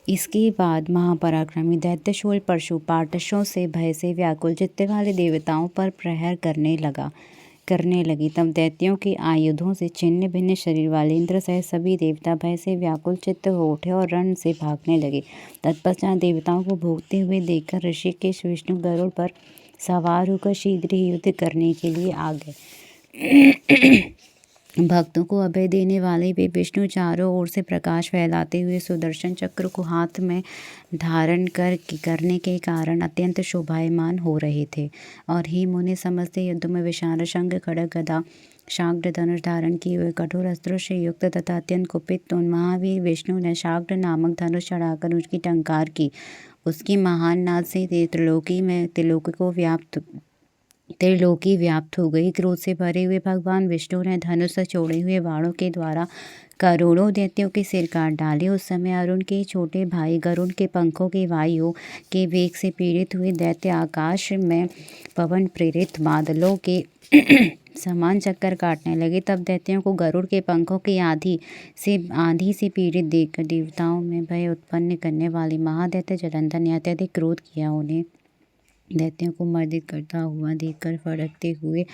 इसके बाद महापराक्रमी दैत्य शूल परशु पाटशों से भय से व्याकुल चित्त वाले देवताओं पर प्रहार करने लगी। तब दैत्यों के आयुधों से छिन्न भिन्न शरीर वाले इंद्र सहित सभी देवता भय से व्याकुल चित्त हो उठे और रण से भागने लगे। तत्पश्चात देवताओं को भोगते हुए देखकर ऋषिकेश विष्णु गरुड़ पर सवार होकर शीघ्र ही युद्ध करने के लिए आ गए। भक्तों को अभय देने वाले वे विष्णु चारों ओर से प्रकाश फैलाते हुए सुदर्शन चक्र को हाथ में धारण करने के कारण अत्यंत शोभायमान हो रहे थे। और ही मुनि समस्त युद्ध में विशाल शंख खड्ग गदा शाग्र धनुष धारण किए हुए कठोर अस्त्रों से युक्त तथा अत्यंत कुपित उन महावीर विष्णु ने शाग्र नामक धनुष चढ़ाकर उसकी टंकार की। उसकी महान नाद से त्रिलोकी व्याप्त हो गई। क्रोध से भरे हुए भगवान विष्णु ने धनुष से छोड़े हुए बाणों के द्वारा करोड़ों दैत्यों के सिर काट डाले। उस समय अरुण के छोटे भाई गरुड़ के पंखों की वायु के वेग से पीड़ित हुए दैत्य आकाश में पवन प्रेरित बादलों के समान चक्कर काटने लगे। तब दैत्यों को गरुड़ के पंखों की आंधी से पीड़ित देखकर देवताओं में भय उत्पन्न करने वाले महादैत्य जलंधर ने अत्यधिक क्रोध किया। उन्हें दैत्यों को मर्दित करता हुआ देखकर फड़कते हुए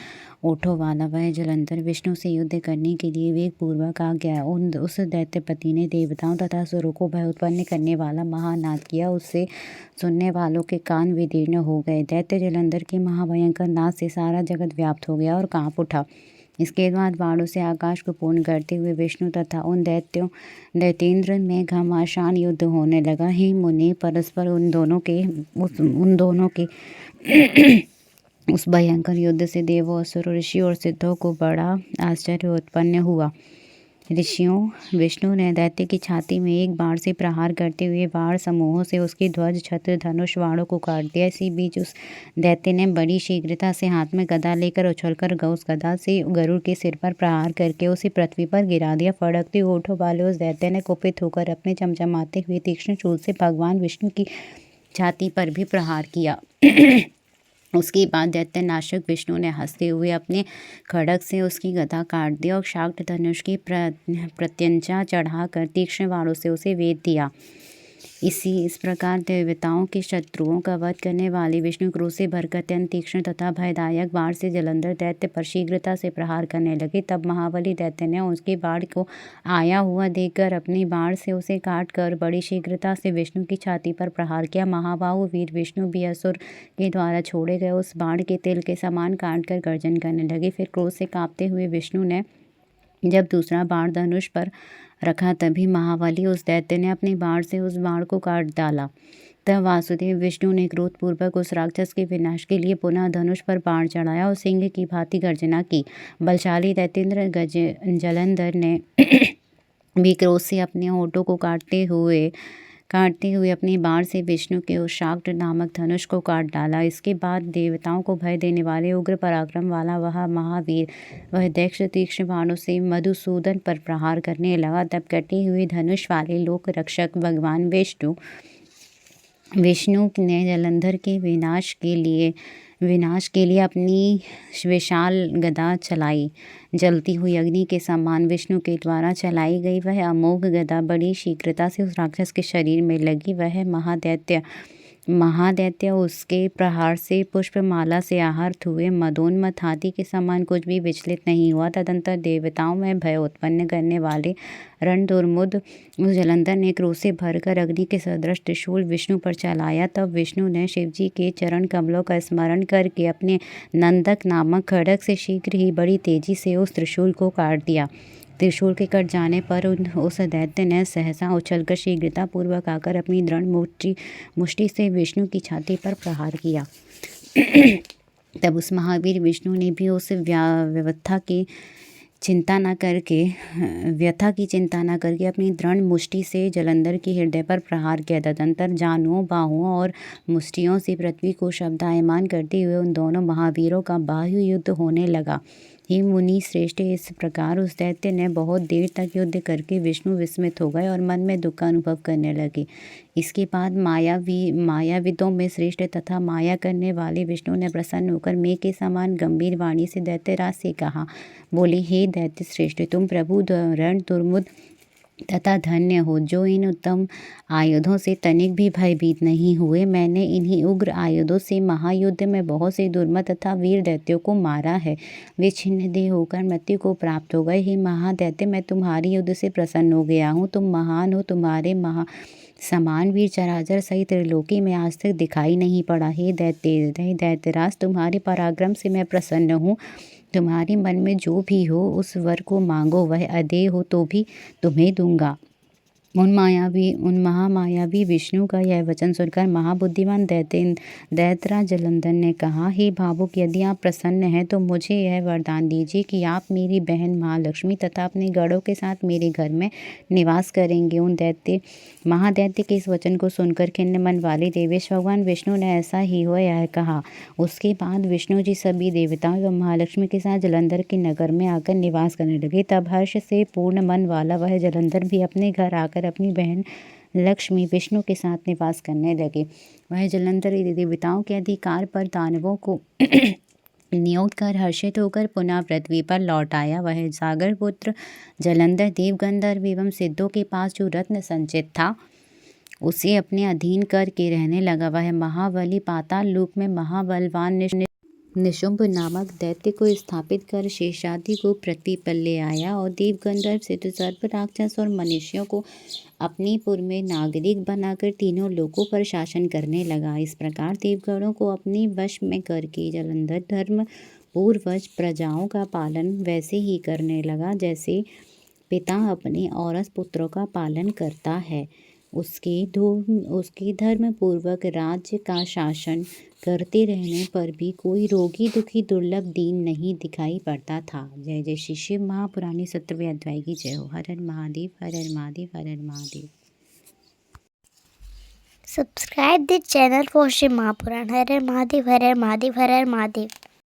ओठों वाला वह जलंधर विष्णु से युद्ध करने के लिए वेग पूर्वक आ गया। उस दैत्यपति ने देवताओं तथा असुरों को भय उत्पन्न करने वाला महानाद किया। उससे सुनने वालों के कान विदीर्ण हो गए। दैत्य जलंधर के महाभयंकर नाद से सारा जगत व्याप्त हो गया और कांप उठा। इसके बाद बाणों से आकाश को पूर्ण करते हुए विष्णु तथा उन दैत्येंद्र में घमासान युद्ध होने लगा। हे मुनि, परस्पर उन दोनों के उस भयंकर युद्ध से देवों, असुरों, ऋषियों और सिद्धों को बड़ा आश्चर्य उत्पन्न हुआ। ऋषियों, विष्णु ने दैत्य की छाती में एक बाण से प्रहार करते हुए बाण समूहों से उसकी ध्वज, छत्र, धनुष, बाणों को काट दिया। इसी बीच उस दैत्य ने बड़ी शीघ्रता से हाथ में गदा लेकर उछलकर उस गदा से गरुड़ के सिर पर प्रहार करके उसे पृथ्वी पर गिरा दिया। फड़कते ओठों वाले उस दैत्य ने कुपित होकर अपने चमचमाते हुए तीक्ष्ण शूल से भगवान विष्णु की छाती पर भी प्रहार किया। उसके बाद दैत्य नाशक विष्णु ने हंसते हुए अपने खड्ग से उसकी गदा काट दिया और शाग्र धनुष की प्रत्यंचा चढ़ाकर तीक्ष्ण बाणों से उसे वेध दिया। इस प्रकार देवताओं के शत्रुओं का वध करने वाले विष्णु क्रोध से भरकर अत्यंत तीक्ष्ण तथा भयदायक बाण से जलंधर दैत्य पर शीघ्रता से प्रहार करने लगे। तब महाबली दैत्य ने उसके बाण को आया हुआ देखकर अपनी बाण से उसे काट कर बड़ी शीघ्रता से विष्णु की छाती पर प्रहार किया। महाबाहु वीर विष्णु भी असुर के द्वारा छोड़े गए उस बाण के तिल के समान काट कर गर्जन करने लगे। फिर क्रोध से कांपते हुए विष्णु ने जब दूसरा बाण धनुष पर रखा, तभी महाबली उस दैत्य ने अपनी बाण से उस बाण को काट डाला। तब वासुदेव विष्णु ने क्रोधपूर्वक उस राक्षस के विनाश के लिए पुनः धनुष पर बाण चढ़ाया और सिंह की भांति गर्जना की। बलशाली दैत्येंद्र जलंधर ने भी क्रोध से अपने होठों को काटते हुए अपनी बाण से विष्णु के उस शाग्र नामक धनुष को काट डाला। इसके बाद देवताओं को भय देने वाले उग्र पराक्रम वाला वह महावीर वह दक्ष तीक्ष्ण बाणों से मधुसूदन पर प्रहार करने लगा। तब कटे हुए धनुष वाले लोक रक्षक भगवान विष्णु ने जलंधर के विनाश के लिए अपनी विशाल गदा चलाई। जलती हुई अग्नि के समान विष्णु के द्वारा चलाई गई वह अमोघ गदा बड़ी शीघ्रता से उस राक्षस के शरीर में लगी। वह महादैत्य उसके प्रहार से पुष्पमाला से आहत हुए मदोन्मत्त हाथी के समान कुछ भी विचलित नहीं हुआ। तदंतर देवताओं में भय उत्पन्न करने वाले रणदुर्मुद उस जलंधर ने क्रोध से भरकर अग्नि के सदृश त्रिशूल विष्णु पर चलाया। तब विष्णु ने शिवजी के चरण कमलों का स्मरण करके अपने नंदक नामक खड्ग से शीघ्र ही बड़ी तेजी से उस त्रिशूल को काट दिया। त्रिशूल के कट जाने पर उस दैत्य ने सहसा उछलकर शीघ्रता पूर्वक आकर अपनी दृढ़ मुष्टि से विष्णु की छाती पर प्रहार किया। तब उस महावीर विष्णु ने भी उस व्यथा की चिंता न करके अपनी दृढ़ मुष्टि से जलंधर के हृदय पर प्रहार किया। तदंतर जानुओं, बाहुओं और मुष्टियों से पृथ्वी को शब्दायमान करते हुए उन दोनों महावीरों का बाहु युद्ध होने लगा। हे मुनि श्रेष्ठ, इस प्रकार उस दैत्य ने बहुत देर तक युद्ध करके विष्णु विस्मित हो गए और मन में दुख का अनुभव करने लगे। इसके बाद मायाविदों में श्रेष्ठ तथा माया करने वाले विष्णु ने प्रसन्न होकर मेघ के समान गंभीर वाणी से दैत्यराज से कहा। बोले, हे दैत्य श्रेष्ठ, तुम प्रभु रणदुर्मुद तथा धन्य हो जो इन उत्तम आयुधों से तनिक भी भयभीत नहीं हुए। मैंने इन्हीं उग्र आयुधों से महायुद्ध में बहुत से दुर्मत तथा वीर दैत्यों को मारा है। वे छिन्न देह होकर मृत्यु को प्राप्त हो गए। हे महादैत्य, मैं तुम्हारी युद्ध से प्रसन्न हो गया हूँ। तुम महान हो, तुम्हारे समान वीर चराचर सहित त्रिलोकी में आज तक दिखाई नहीं पड़ा। हे दैत्यराज, तुम्हारे पराक्रम से मैं प्रसन्न हूँ। तुम्हारे मन में जो भी हो उस वर को मांगो, वह अदेय हो तो भी तुम्हें दूंगा। उन महामायावी विष्णु का यह वचन सुनकर महाबुद्धिमान दैत्यराज जलंधर ने कहा, हे भावुक, यदि आप प्रसन्न हैं तो मुझे यह वरदान दीजिए कि आप मेरी बहन महालक्ष्मी तथा अपने गणों के साथ मेरे घर में निवास करेंगे। उन महादैत्य के इस वचन को सुनकर खिन्न मन वाले देवेश भगवान विष्णु ने ऐसा ही हुआ यह कहा। उसके बाद विष्णु जी सभी देवताओं एवं महालक्ष्मी के साथ जलंधर के नगर में आकर निवास करने लगे। तब हर्ष से पूर्ण मन वाला वह जलंधर भी अपने घर आकर अपनी बहन लक्ष्मी विष्णु के साथ निवास करने लगे। वह जलंधर देवताओं के अधिकार पर दानवों को नियुक्त कर हर्षित होकर पुनः पृथ्वी पर लौट आया। वह सागर पुत्र जलंधर देव गंधर्व एवं सिद्धों के पास जो रत्न संचित था उसे अपने अधीन करके रहने लगा। वह महाबली पाताल लोक में महाबलवान निशुंभ नामक दैत्य को स्थापित कर शेषाद्रि को पृथ्वी पर ले आया और देव गंधर्व सिद्ध सर्प राक्षस और मनुष्यों को अपनी पुर में नागरिक बनाकर तीनों लोकों पर शासन करने लगा। इस प्रकार देवगणों को अपने वश में करके जलंधर धर्म पूर्वज प्रजाओं का पालन वैसे ही करने लगा जैसे पिता अपने औरस पुत्रों का पालन करता है। उसके धर्म पूर्वक राज्य का शासन करते रहने पर भी कोई रोगी दुखी दुर्लभ दीन नहीं दिखाई पड़ता था। जय जय श्री शिव महापुराणी 17वें अध्याय की जय हो। हर हर महादेव, हर हर महादेव, हर हर Mahadev. Subscribe the channel for Shiv Mahapuran. Har Har Mahadev, Har Har Mahadev, Har Har Mahadev.